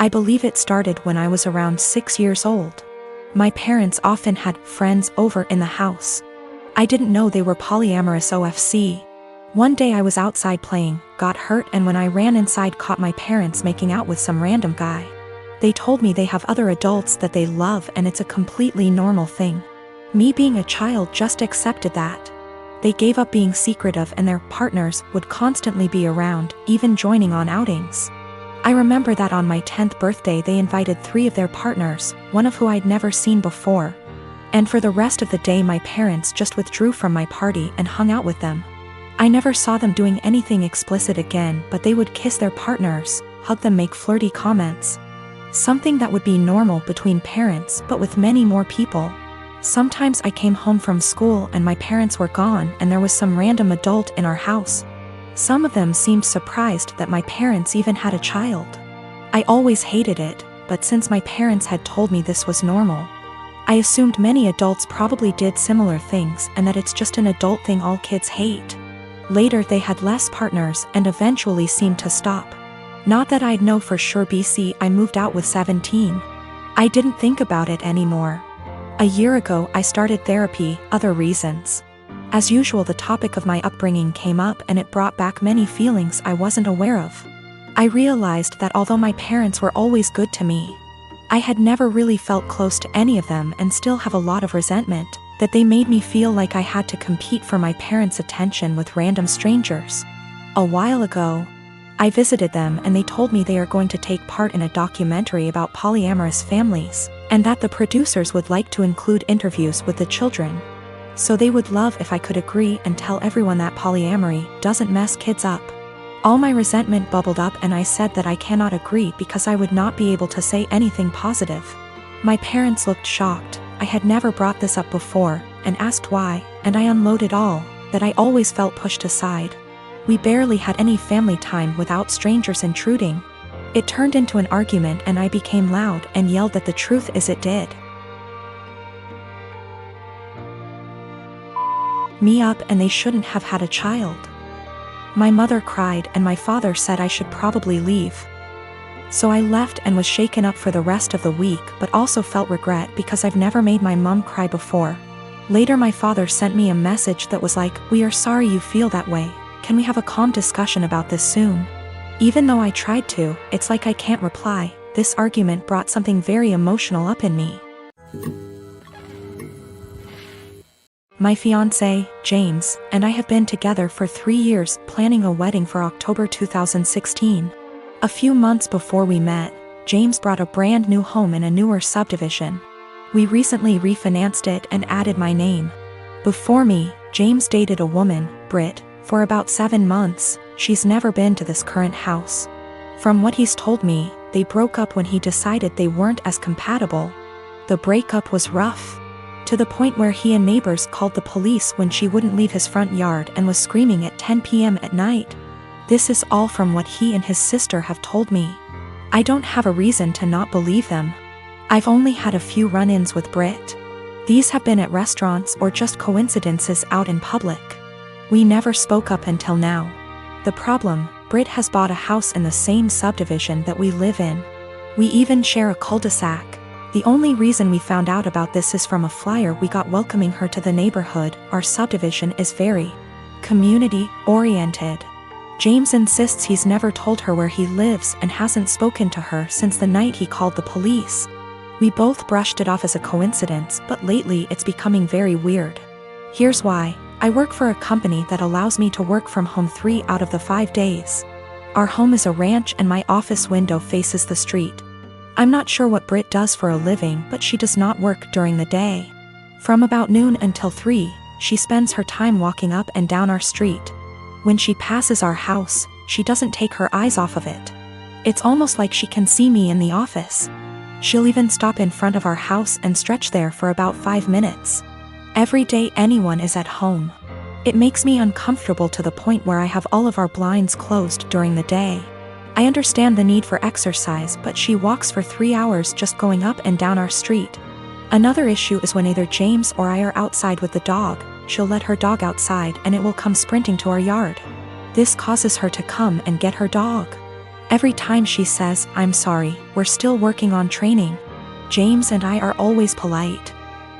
I believe it started when I was around 6 years old. My parents often had friends over in the house. I didn't know they were polyamorous OFC. One day I was outside playing, got hurt, and when I ran inside caught my parents making out with some random guy. They told me they have other adults that they love and it's a completely normal thing. Me being a child just accepted that. They gave up being secretive and their partners would constantly be around, even joining on outings. I remember that on my 10th birthday they invited 3 of their partners, one of who I'd never seen before. And for the rest of the day my parents just withdrew from my party and hung out with them. I never saw them doing anything explicit again, but they would kiss their partners, hug them, make flirty comments. Something that would be normal between parents, but with many more people. Sometimes I came home from school and my parents were gone and there was some random adult in our house. Some of them seemed surprised that my parents even had a child. I always hated it, but since my parents had told me this was normal, I assumed many adults probably did similar things and that it's just an adult thing all kids hate. Later they had less partners and eventually seemed to stop. Not that I'd know for sure. I moved out with 17. I didn't think about it anymore. A year ago I started therapy, other reasons. As usual the topic of my upbringing came up and it brought back many feelings I wasn't aware of. I realized that although my parents were always good to me, I had never really felt close to any of them and still have a lot of resentment, that they made me feel like I had to compete for my parents' attention with random strangers. A while ago, I visited them and they told me they are going to take part in a documentary about polyamorous families, and that the producers would like to include interviews with the children. So they would love if I could agree and tell everyone that polyamory doesn't mess kids up. All my resentment bubbled up and I said that I cannot agree because I would not be able to say anything positive. My parents looked shocked. I had never brought this up before, and asked why, and I unloaded all that I always felt pushed aside. We barely had any family time without strangers intruding. It turned into an argument and I became loud and yelled that the truth is it did me up and they shouldn't have had a child. My mother cried and my father said I should probably leave. So I left and was shaken up for the rest of the week, but also felt regret because I've never made my mom cry before. Later my father sent me a message that was like, "We are sorry you feel that way. Can we have a calm discussion about this soon?" Even though I tried to, it's like I can't reply. This argument brought something very emotional up in me. My fiancé, James, and I have been together for 3 years, planning a wedding for October 2016. A few months before we met, James bought a brand new home in a newer subdivision. We recently refinanced it and added my name. Before me, James dated a woman, Britt, for about 7 months. She's never been to this current house. From what he's told me, they broke up when he decided they weren't as compatible. The breakup was rough, to the point where he and neighbors called the police when she wouldn't leave his front yard and was screaming at 10 p.m. at night. This is all from what he and his sister have told me. I don't have a reason to not believe them. I've only had a few run-ins with Britt. These have been at restaurants or just coincidences out in public. We never spoke up until now. The problem, Britt has bought a house in the same subdivision that we live in. We even share a cul-de-sac. The only reason we found out about this is from a flyer we got welcoming her to the neighborhood. Our subdivision is very community-oriented. James insists he's never told her where he lives and hasn't spoken to her since the night he called the police. We both brushed it off as a coincidence, but lately it's becoming very weird. Here's why. I work for a company that allows me to work from home 3 out of the 5 days. Our home is a ranch and my office window faces the street. I'm not sure what Britt does for a living, but she does not work during the day. From about noon until 3, she spends her time walking up and down our street. When she passes our house, she doesn't take her eyes off of it. It's almost like she can see me in the office. She'll even stop in front of our house and stretch there for about 5 minutes. Every day anyone is at home. It makes me uncomfortable to the point where I have all of our blinds closed during the day. I understand the need for exercise, but she walks for 3 hours just going up and down our street. Another issue is when either James or I are outside with the dog, she'll let her dog outside and it will come sprinting to our yard. This causes her to come and get her dog. Every time she says, "I'm sorry, we're still working on training." James and I are always polite.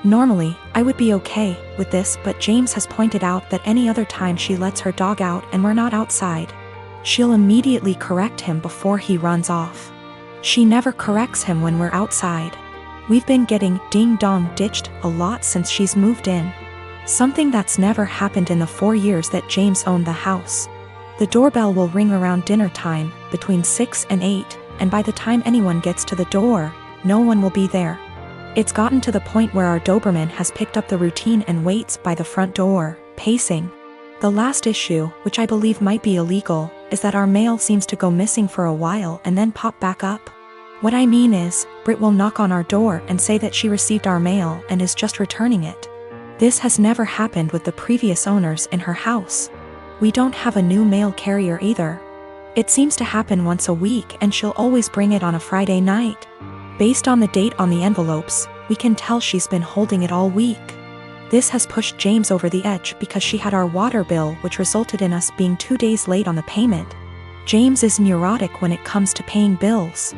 Normally, I would be okay with this, but James has pointed out that any other time she lets her dog out and we're not outside, she'll immediately correct him before he runs off. She never corrects him when we're outside. We've been getting ding-dong ditched a lot since she's moved in. Something that's never happened in the 4 years that James owned the house. The doorbell will ring around dinner time, between 6 and 8, and by the time anyone gets to the door, no one will be there. It's gotten to the point where our Doberman has picked up the routine and waits by the front door, pacing. The last issue, which I believe might be illegal, is that our mail seems to go missing for a while and then pop back up. What I mean is, Brit will knock on our door and say that she received our mail and is just returning it. This has never happened with the previous owners in her house. We don't have a new mail carrier either. It seems to happen once a week and she'll always bring it on a Friday night. Based on the date on the envelopes, we can tell she's been holding it all week. This has pushed James over the edge because she had our water bill, which resulted in us being 2 days late on the payment. James is neurotic when it comes to paying bills.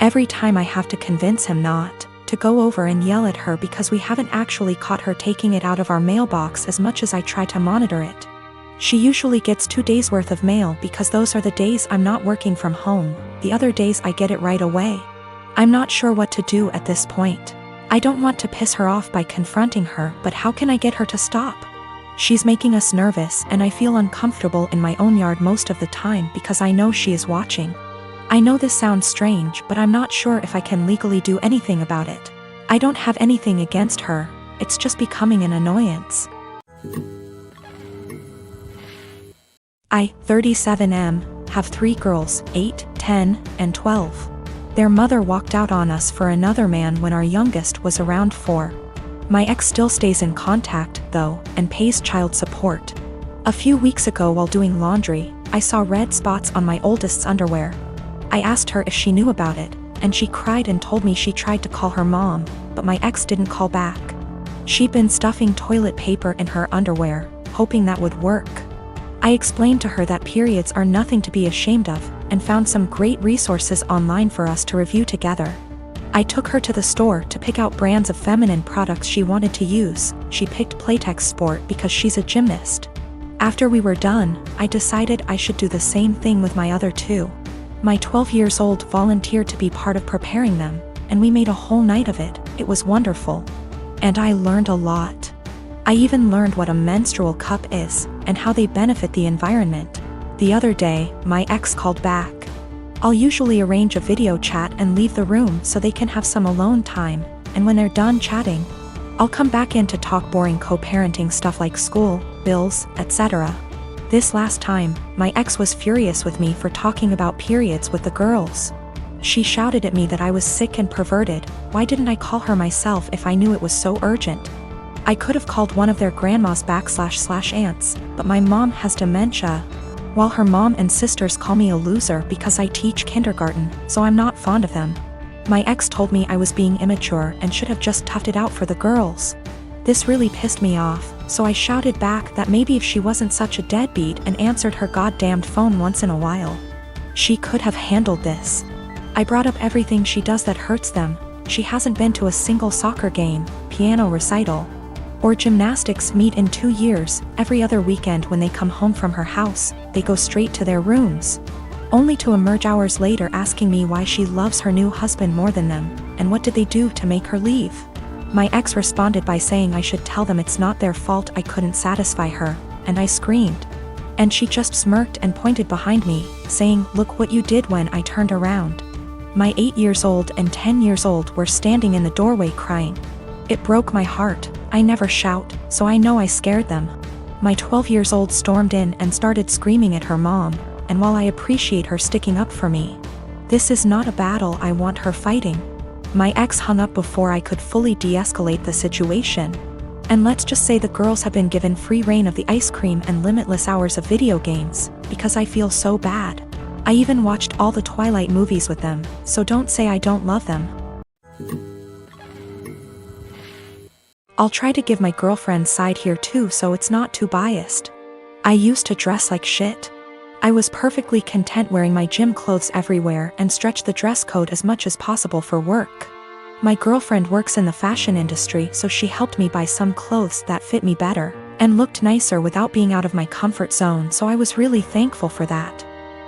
Every time I have to convince him not to go over and yell at her because we haven't actually caught her taking it out of our mailbox as much as I try to monitor it. She usually gets 2 days worth of mail because those are the days I'm not working from home. The other days I get it right away. I'm not sure what to do at this point. I don't want to piss her off by confronting her, but how can I get her to stop? She's making us nervous and I feel uncomfortable in my own yard most of the time because I know she is watching. I know this sounds strange, but I'm not sure if I can legally do anything about it. I don't have anything against her, it's just becoming an annoyance. I, 37M, have 3 girls, 8, 10, and 12. Their mother walked out on us for another man when our youngest was around 4. My ex still stays in contact, though, and pays child support. A few weeks ago while doing laundry, I saw red spots on my oldest's underwear. I asked her if she knew about it, and she cried and told me she tried to call her mom, but my ex didn't call back. She'd been stuffing toilet paper in her underwear, hoping that would work. I explained to her that periods are nothing to be ashamed of, and found some great resources online for us to review together. I took her to the store to pick out brands of feminine products she wanted to use. She picked Playtex Sport because she's a gymnast. After we were done, I decided I should do the same thing with my other 2. My 12 years old volunteered to be part of preparing them, and we made a whole night of it. It was wonderful. And I learned a lot. I even learned what a menstrual cup is, and how they benefit the environment. The other day, my ex called back. I'll usually arrange a video chat and leave the room so they can have some alone time, and when they're done chatting, I'll come back in to talk boring co-parenting stuff like school, bills, etc. This last time, my ex was furious with me for talking about periods with the girls. She shouted at me that I was sick and perverted. Why didn't I call her myself if I knew it was so urgent? I could have called one of their grandmas / aunts, but my mom has dementia, while her mom and sisters call me a loser because I teach kindergarten, so I'm not fond of them. My ex told me I was being immature and should have just toughed it out for the girls. This really pissed me off, so I shouted back that maybe if she wasn't such a deadbeat and answered her goddamned phone once in a while, she could have handled this. I brought up everything she does that hurts them. She hasn't been to a single soccer game, piano recital, or gymnastics meet in 2 years. Every other weekend when they come home from her house, they go straight to their rooms, only to emerge hours later asking me why she loves her new husband more than them, and what did they do to make her leave. My ex responded by saying I should tell them it's not their fault I couldn't satisfy her, and I screamed. And she just smirked and pointed behind me, saying, "Look what you did," when I turned around. My 8 years old and 10 years old were standing in the doorway crying. It broke my heart. I never shout, so I know I scared them. My 12 years old stormed in and started screaming at her mom, and while I appreciate her sticking up for me, this is not a battle I want her fighting. My ex hung up before I could fully de-escalate the situation. And let's just say the girls have been given free reign of the ice cream and limitless hours of video games, because I feel so bad. I even watched all the Twilight movies with them, so don't say I don't love them. I'll try to give my girlfriend's side here too so it's not too biased. I used to dress like shit. I was perfectly content wearing my gym clothes everywhere and stretched the dress code as much as possible for work. My girlfriend works in the fashion industry, so she helped me buy some clothes that fit me better and looked nicer without being out of my comfort zone, so I was really thankful for that.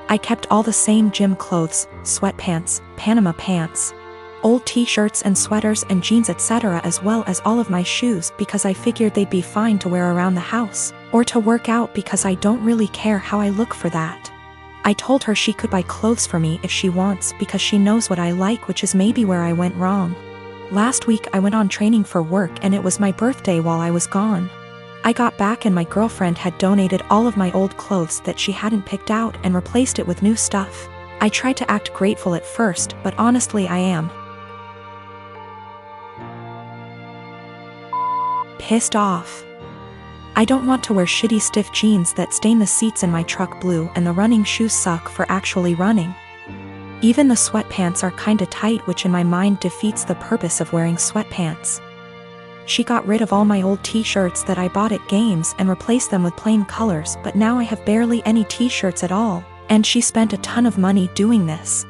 I kept all the same gym clothes, sweatpants, Panama pants, old t-shirts and sweaters and jeans etc., as well as all of my shoes because I figured they'd be fine to wear around the house or to work out because I don't really care how I look for that. I told her she could buy clothes for me if she wants because she knows what I like, which is maybe where I went wrong. Last week I went on training for work and it was my birthday while I was gone. I got back and my girlfriend had donated all of my old clothes that she hadn't picked out and replaced it with new stuff. I tried to act grateful at first, but honestly I am pissed off. I don't want to wear shitty stiff jeans that stain the seats in my truck blue, and the running shoes suck for actually running. Even the sweatpants are kinda tight, which in my mind defeats the purpose of wearing sweatpants. She got rid of all my old t-shirts that I bought at games and replaced them with plain colors, but now I have barely any t-shirts at all, and she spent a ton of money doing this.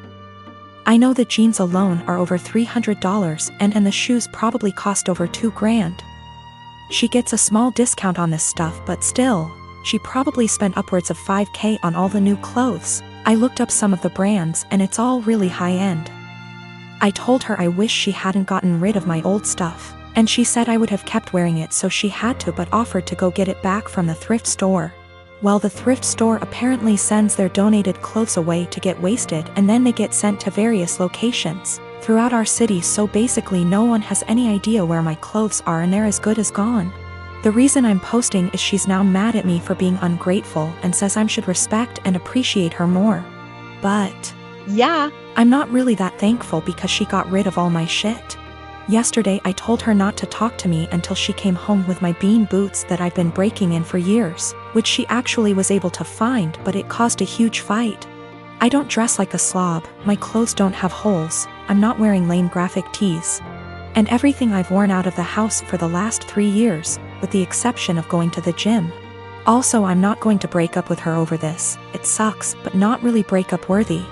I know the jeans alone are over $300 and the shoes probably cost over $2,000. She gets a small discount on this stuff, but still, she probably spent upwards of $5,000 on all the new clothes. I looked up some of the brands and it's all really high-end. I told her I wish she hadn't gotten rid of my old stuff, and she said I would have kept wearing it, so she had to, but offered to go get it back from the thrift store. Well, the thrift store apparently sends their donated clothes away to get wasted and then they get sent to various locations throughout our city, so basically no one has any idea where my clothes are and they're as good as gone. The reason I'm posting is she's now mad at me for being ungrateful and says I should respect and appreciate her more. But yeah, I'm not really that thankful because she got rid of all my shit. Yesterday I told her not to talk to me until she came home with my bean boots that I've been breaking in for years, which she actually was able to find, but it caused a huge fight. I don't dress like a slob, my clothes don't have holes, I'm not wearing lame graphic tees. And everything I've worn out of the house for the last 3 years, with the exception of going to the gym. Also, I'm not going to break up with her over this. It sucks, but not really breakup worthy.